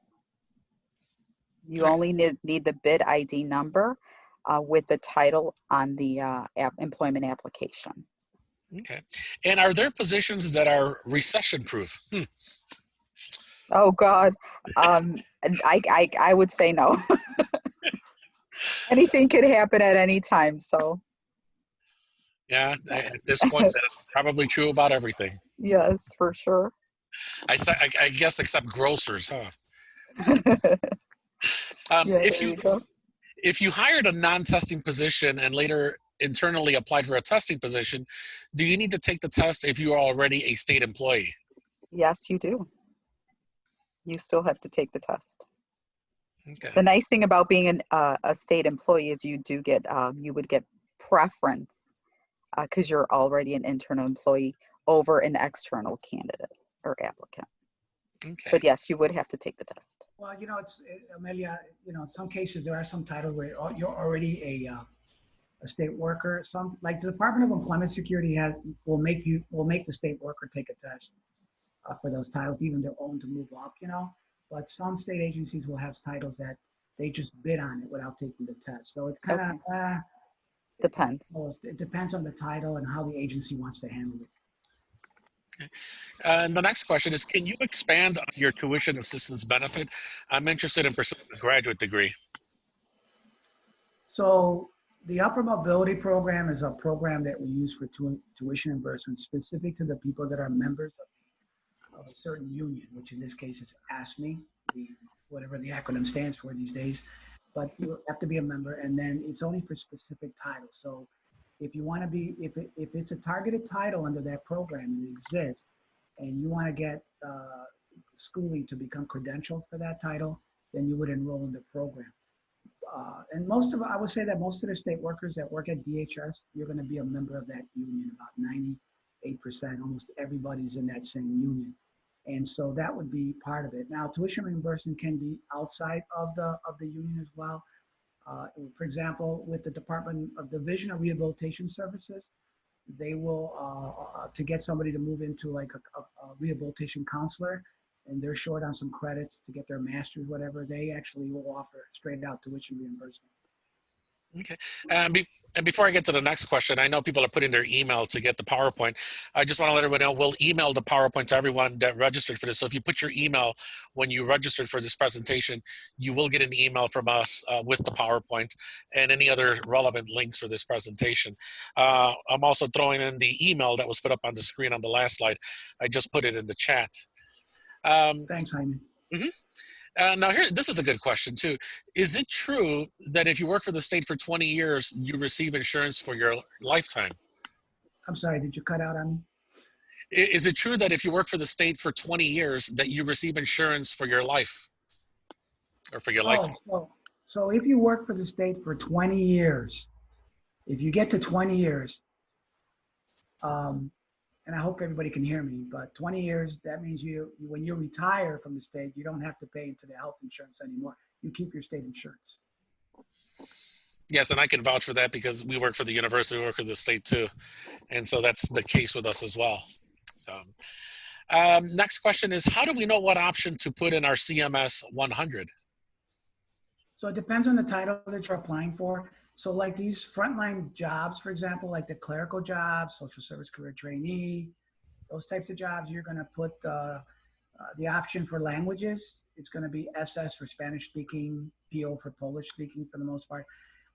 You only need the bid ID number with the title on the employment application. Okay. And are there positions that are recession proof? Oh God, I would say no. Anything could happen at any time, so. Yeah, at this point, that's probably true about everything. Yes, for sure. I guess except grocers, huh? Yeah, there you go. If you hired a non-testing position and later internally applied for a testing position, do you need to take the test if you are already a state employee? Yes, you do. You still have to take the test. Okay. The nice thing about being a state employee is you would get preference because you're already an internal employee over an external candidate or applicant. Okay. But yes, you would have to take the test. Well, Amelia, in some cases there are some titles where you're already a state worker. Some, like the Department of Employment Security will make the state worker take a test for those titles, even their own, to move up, But some state agencies will have titles that they just bid on it without taking the test. So it's kind of depends. It depends on the title and how the agency wants to handle it. Okay. And the next question is, can you expand on your tuition assistance benefit? I'm interested in pursuing a graduate degree. So the Upper Mobility Program is a program that we use for tuition reimbursement specific to the people that are members of a certain union, which in this case is ASME, whatever the acronym stands for these days. But you have to be a member, and then it's only for specific titles. So if you want to be, if it's a targeted title under that program and it exists, and you want to get schooling to become credentialed for that title, then you would enroll in the program. And I would say that most of the state workers that work at DHS, you're going to be a member of that union. About 98%, almost everybody's in that same union. And so that would be part of it. Now, tuition reimbursement can be outside of the union as well. For example, with the Division of Rehabilitation Services, they will, to get somebody to move into like a rehabilitation counselor, and they're short on some credits to get their master's, whatever, they actually will offer straight out tuition reimbursement. Okay. And before I get to the next question, I know people are putting their email to get the PowerPoint. I just want to let everyone know we'll email the PowerPoint to everyone that registered for this. So if you put your email when you registered for this presentation, you will get an email from us with the PowerPoint and any other relevant links for this presentation. I'm also throwing in the email that was put up on the screen on the last slide. I just put it in the chat. Thanks, Jaime. Now here, this is a good question too. Is it true that if you work for the state for 20 years, you receive insurance for your lifetime? I'm sorry, did you cut out on me? Is it true that if you work for the state for 20 years, that you receive insurance for your life or for your lifetime? So if you work for the state for 20 years, if you get to 20 years, and I hope everybody can hear me, but 20 years, that means when you retire from the state, you don't have to pay into the health insurance anymore. You keep your state insurance. Yes, and I can vouch for that because we work for the university, we work for the state too. And so that's the case with us as well. So next question is, how do we know what option to put in our CMS 100? So it depends on the title that you're applying for. So like these frontline jobs, for example, like the clerical jobs, social service career trainee, those types of jobs, you're going to put the option for languages. It's going to be SS for Spanish speaking, PO for Polish speaking for the most part.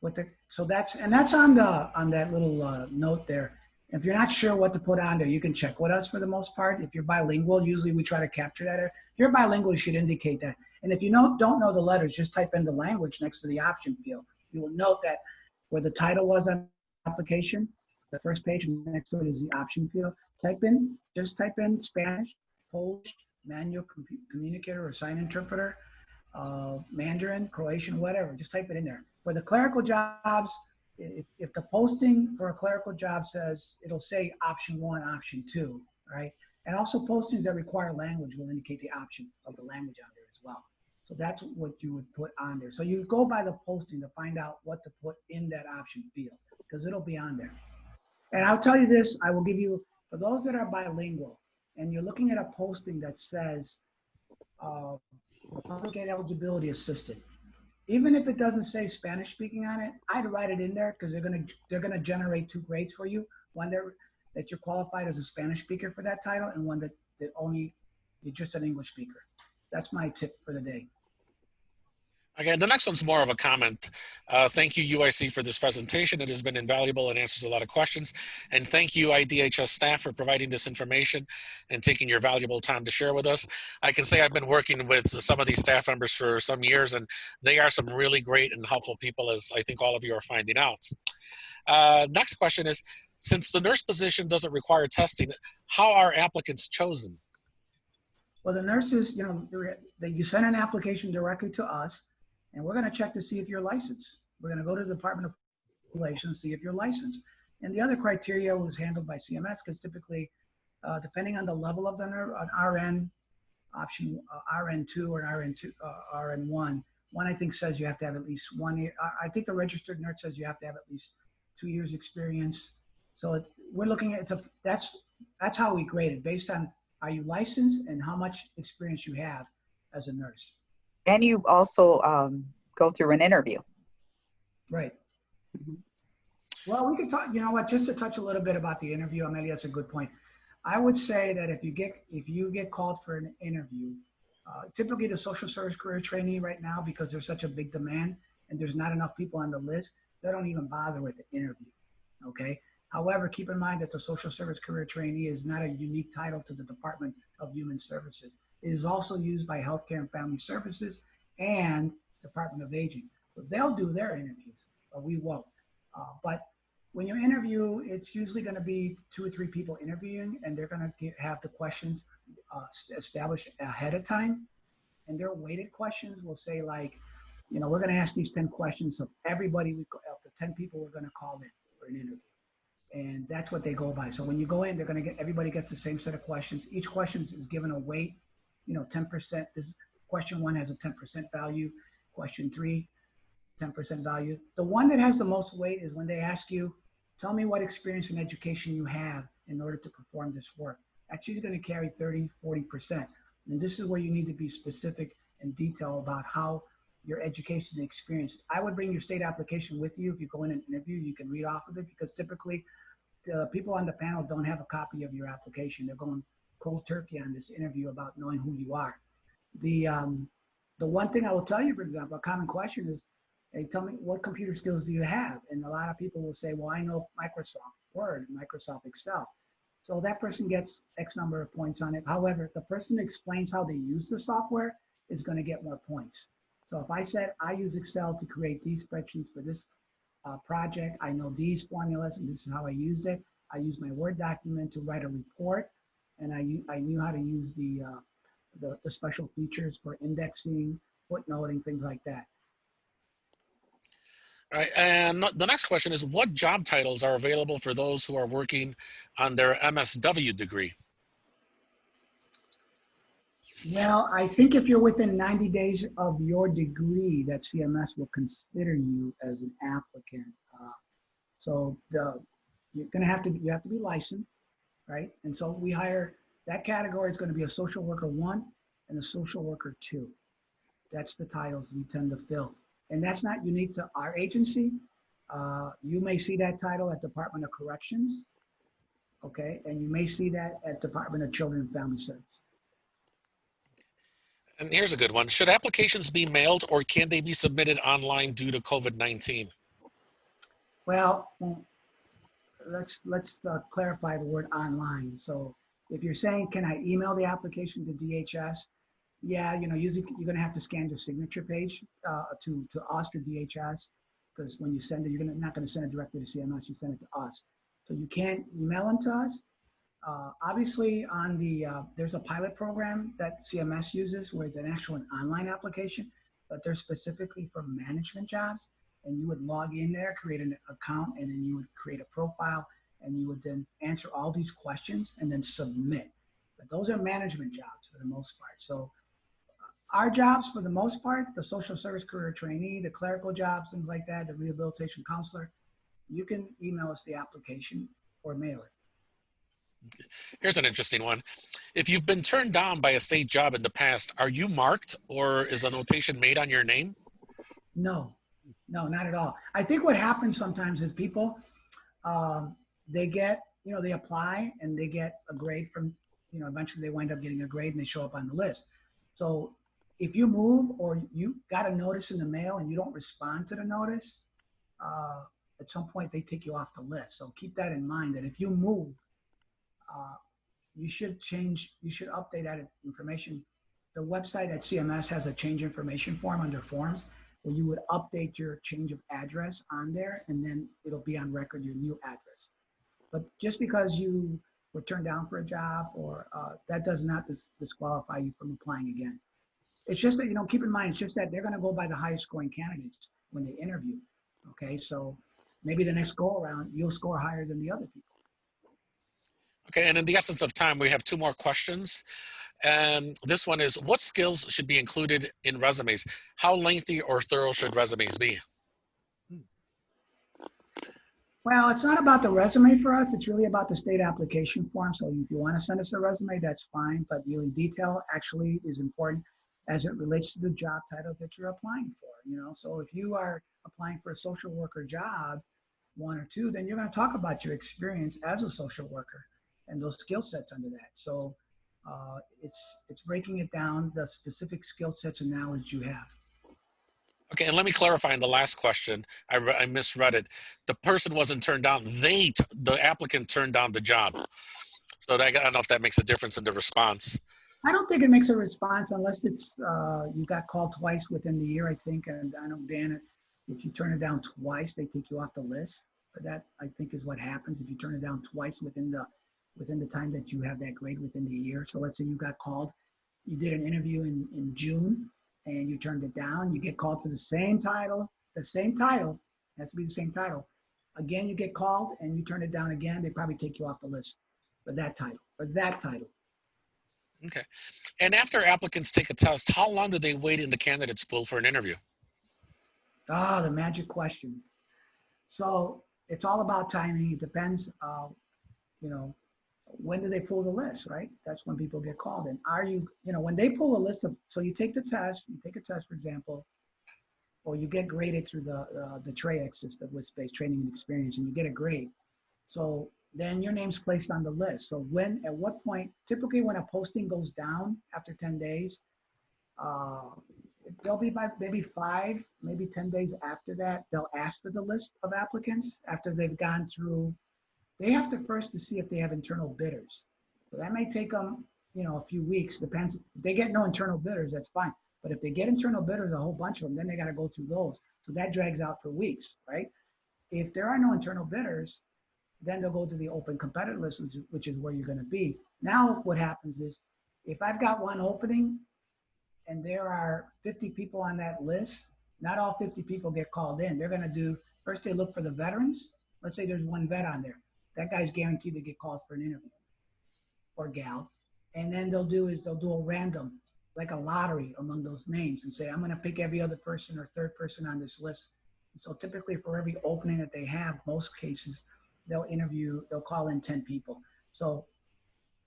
That's on that little note there. If you're not sure what to put on there, you can check with us for the most part. If you're bilingual, usually we try to capture that. If you're bilingual, you should indicate that. And if you don't know the letters, just type in the language next to the option field. You will note that where the title was on the application, the first page next to it is the option field. Just type in Spanish, Polish, manual communicator or sign interpreter, Mandarin, Croatian, whatever. Just type it in there. For the clerical jobs, if the posting for a clerical job says, it'll say option 1, option 2, right? And also postings that require language will indicate the option of the language on there as well. So that's what you would put on there. So you go by the posting to find out what to put in that option field because it'll be on there. And I'll tell you this, I will give you, for those that are bilingual and you're looking at a posting that says public aid eligibility assistant, even if it doesn't say Spanish speaking on it, I'd write it in there because they're gonna generate 2 grades for you. One that you're qualified as a Spanish speaker for that title, and one that only you're just an English speaker. That's my tip for the day. Okay, the next one's more of a comment. Thank you, UIC, for this presentation. It has been invaluable and answers a lot of questions. And thank you, IDHS staff, for providing this information and taking your valuable time to share with us. I can say I've been working with some of these staff members for some years, and they are some really great and helpful people, as I think all of you are finding out. Next question is, since the nurse position doesn't require testing, how are applicants chosen? Well, the nurses, you send an application directly to us, and we're going to check to see if you're licensed. We're going to go to the Department of Relations, see if you're licensed. And the other criteria was handled by CMS because typically, depending on the level of the nurse, an RN, option RN2 or RN1, one I think says you have to have at least 1 year. I think the registered nurse says you have to have at least 2 years experience. So we're looking at, that's how we grade it, based on are you licensed and how much experience you have as a nurse. And you also go through an interview. Right. Mm-hmm. Well, we could talk, just to touch a little bit about the interview, Amelia, that's a good point. I would say that if you get called for an interview, typically the social service career trainee right now, because there's such a big demand and there's not enough people on the list, they don't even bother with the interview, okay? However, keep in mind that the social service career trainee is not a unique title to the Department of Human Services. It is also used by Healthcare and Family Services and Department of Aging. So they'll do their interviews, but we won't. But when you interview, it's usually going to be 2 or 3 people interviewing, and they're going to have the questions established ahead of time. And their weighted questions will say like, we're going to ask these 10 questions of everybody, of the 10 people we're going to call in for an interview. And that's what they go by. So when you go in, everybody gets the same set of questions. Each question is given a weight, 10%. This question 1 has a 10% value. Question 3, 10% value. The one that has the most weight is when they ask you, tell me what experience and education you have in order to perform this work. That's usually going to carry 30, 40%. And this is where you need to be specific and detailed about how your education and experience. I would bring your state application with you. If you go in an interview, you can read off of it, because typically the people on the panel don't have a copy of your application. They're going cold turkey on this interview about knowing who you are. The one thing I will tell you, for example, a common question is, hey, tell me, what computer skills do you have? And a lot of people will say, well, I know Microsoft Word, Microsoft Excel. So that person gets X number of points on it. However, if the person explains how they use the software, is going to get more points. So if I said I use Excel to create these spreadsheets for this project, I know these formulas and this is how I use it. I use my Word document to write a report, and I knew how to use the special features for indexing, footnoting, things like that. All right, and the next question is, what job titles are available for those who are working on their MSW degree? Well, I think if you're within 90 days of your degree, that CMS will consider you as an applicant. So you have to be licensed, right? And so we hire, that category is going to be a social worker 1 and a social worker 2. That's the titles we tend to fill. And that's not unique to our agency. You may see that title at Department of Corrections, okay? And you may see that at Department of Children and Family Services. And here's a good one. Should applications be mailed or can they be submitted online due to COVID-19? Well, let's clarify the word online. So if you're saying, can I email the application to DHS? Yeah, usually you're going to have to scan your signature page to us, to DHS, because when you send it, you're not going to send it directly to CMS, you send it to us. So you can't email them to us. Obviously, on the there's a pilot program that CMS uses where it's an actual online application, but they're specifically for management jobs. And you would log in there, create an account, and then you would create a profile, and you would then answer all these questions and then submit. But those are management jobs for the most part. So our jobs, for the most part, the social service career trainee, the clerical jobs, things like that, the rehabilitation counselor, you can email us the application or mail it. Here's an interesting one. If you've been turned down by a state job in the past, are you marked or is a notation made on your name? No, not at all. I think what happens sometimes is people, they get, they apply and they get a grade from, eventually they wind up getting a grade and they show up on the list. So if you move or you got a notice in the mail and you don't respond to the notice, at some point they take you off the list. So keep that in mind, that if you move, you should update that information. The website at CMS has a change information form under forms where you would update your change of address on there, and then it'll be on record your new address. But just because you were turned down for a job or that does not disqualify you from applying again. It's just that, keep in mind, it's just that they're going to go by the highest scoring candidates when they interview. Okay, so maybe the next go around, you'll score higher than the other people. Okay, and in the essence of time, we have 2 more questions. And this one is, what skills should be included in resumes? How lengthy or thorough should resumes be? Well, it's not about the resume for us. It's really about the state application form. So if you want to send us a resume, that's fine. But really detail actually is important as it relates to the job title that you're applying for. So if you are applying for a social worker job, 1 or 2, then you're going to talk about your experience as a social worker and those skill sets under that. So it's breaking it down, the specific skill sets and knowledge you have. Okay, and let me clarify in the last question. I misread it. The person wasn't turned down. The applicant turned down the job. So I don't know if that makes a difference in the response. I don't think it makes a response unless it's you got called twice within the year, I think. And I know, Dan, if you turn it down twice, they take you off the list. But that, I think, is what happens if you turn it down twice within the time that you have that grade within the year. So let's say you got called, you did an interview in June and you turned it down, you get called for the same title, has to be the same title. Again, you get called and you turn it down again, they probably take you off the list for that title. Okay. And after applicants take a test, how long do they wait in the candidates pool for an interview? The magic question. So it's all about timing. It depends, when do they pull the list, right? That's when people get called. And when they pull a list of, so you take a test, for example, or you get graded through the TRAEX system, with-based training and experience, and you get a grade. So then your name's placed on the list. So at what point, typically when a posting goes down after 10 days, they'll be by maybe 5, maybe 10 days after that, they'll ask for the list of applicants after they've gone through. They have to first to see if they have internal bidders. So that may take them, a few weeks, depends. If they get no internal bidders, that's fine. But if they get internal bidders, a whole bunch of them, then they got to go through those. So that drags out for weeks, right? If there are no internal bidders, then they'll go to the open competitive list, which is where you're going to be. Now what happens is, if I've got one opening and there are 50 people on that list, not all 50 people get called in. They're going to do, first they look for the veterans. Let's say there's one vet on there. That guy's guaranteed to get called for an interview, or gal. And then they'll do a random, like a lottery among those names, and say, I'm going to pick every other person or third person on this list. And so typically for every opening that they have, most cases, they'll call in 10 people. So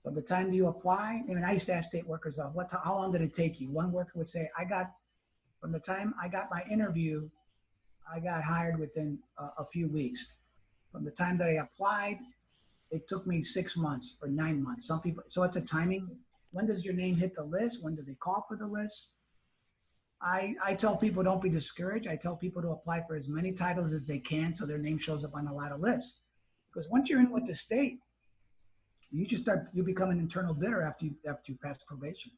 from the time you apply, I mean, I used to ask state workers, how long did it take you? One worker would say, from the time I got my interview, I got hired within a few weeks. From the time that I applied, it took me 6 months or 9 months. Some people, so it's a timing. When does your name hit the list? When do they call for the list? I tell people, don't be discouraged. I tell people to apply for as many titles as they can so their name shows up on a lot of lists. Because once you're in with the state, you become an internal bidder after you pass probation.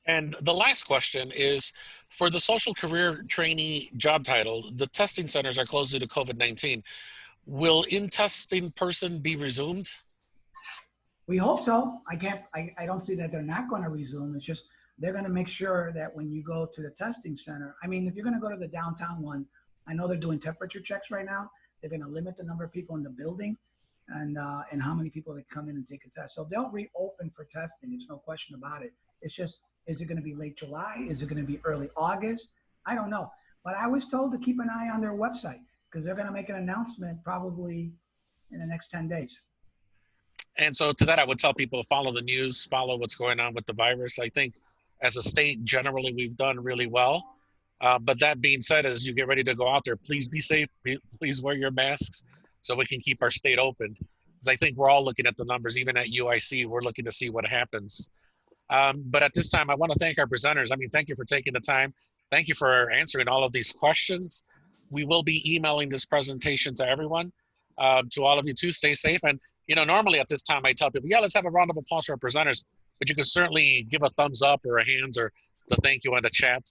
And the last question is, for the social career trainee job title, the testing centers are closed due to COVID-19. Will in-testing person be resumed? We hope so. I don't see that they're not going to resume. It's just they're going to make sure that when you go to the testing center, I mean, if you're going to go to the downtown one, I know they're doing temperature checks right now. They're going to limit the number of people in the building and how many people that come in and take a test. So they'll reopen for testing. There's no question about it. It's just, is it going to be late July? Is it going to be early August? I don't know. But I was told to keep an eye on their website because they're going to make an announcement probably in the next 10 days. And so to that, I would tell people to follow the news, follow what's going on with the virus. I think as a state, generally, we've done really well. But that being said, as you get ready to go out there, please be safe. Please wear your masks so we can keep our state open. Because I think we're all looking at the numbers, even at UIC, we're looking to see what happens. But at this time, I want to thank our presenters. I mean, thank you for taking the time. Thank you for answering all of these questions. We will be emailing this presentation to everyone. To all of you too, stay safe. And, you know, normally at this time, I tell people, yeah, let's have a round of applause for our presenters. But you can certainly give a thumbs up or a hands or the thank you in the chat.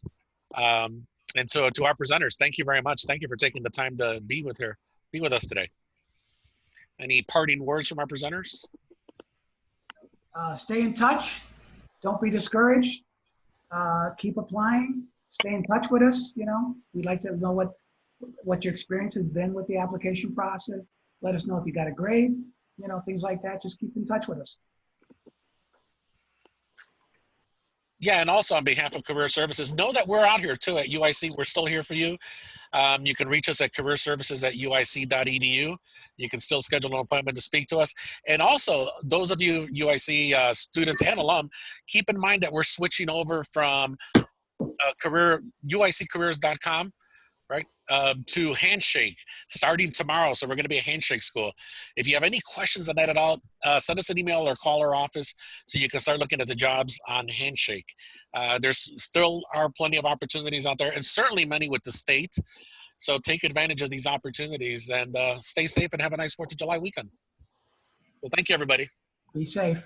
And so to our presenters, thank you very much. Thank you for taking the time to be with us today. Any parting words from our presenters? Stay in touch. Don't be discouraged. Keep applying. Stay in touch with us. You know, we'd like to know what your experience has been with the application process. Let us know if you got a grade, you know, things like that. Just keep in touch with us. Yeah, and also on behalf of Career Services, know that we're out here too at UIC. We're still here for you. You can reach us at careerservices@uic.edu. You can still schedule an appointment to speak to us. And also, those of you UIC students and alum, keep in mind that we're switching over from uiccareers.com, right, to Handshake starting tomorrow. So we're going to be a Handshake school. If you have any questions on that at all, send us an email or call our office so you can start looking at the jobs on Handshake. There's still are plenty of opportunities out there, and certainly many with the state. So take advantage of these opportunities and stay safe and have a nice 4th of July weekend. Well, thank you, everybody. Be safe.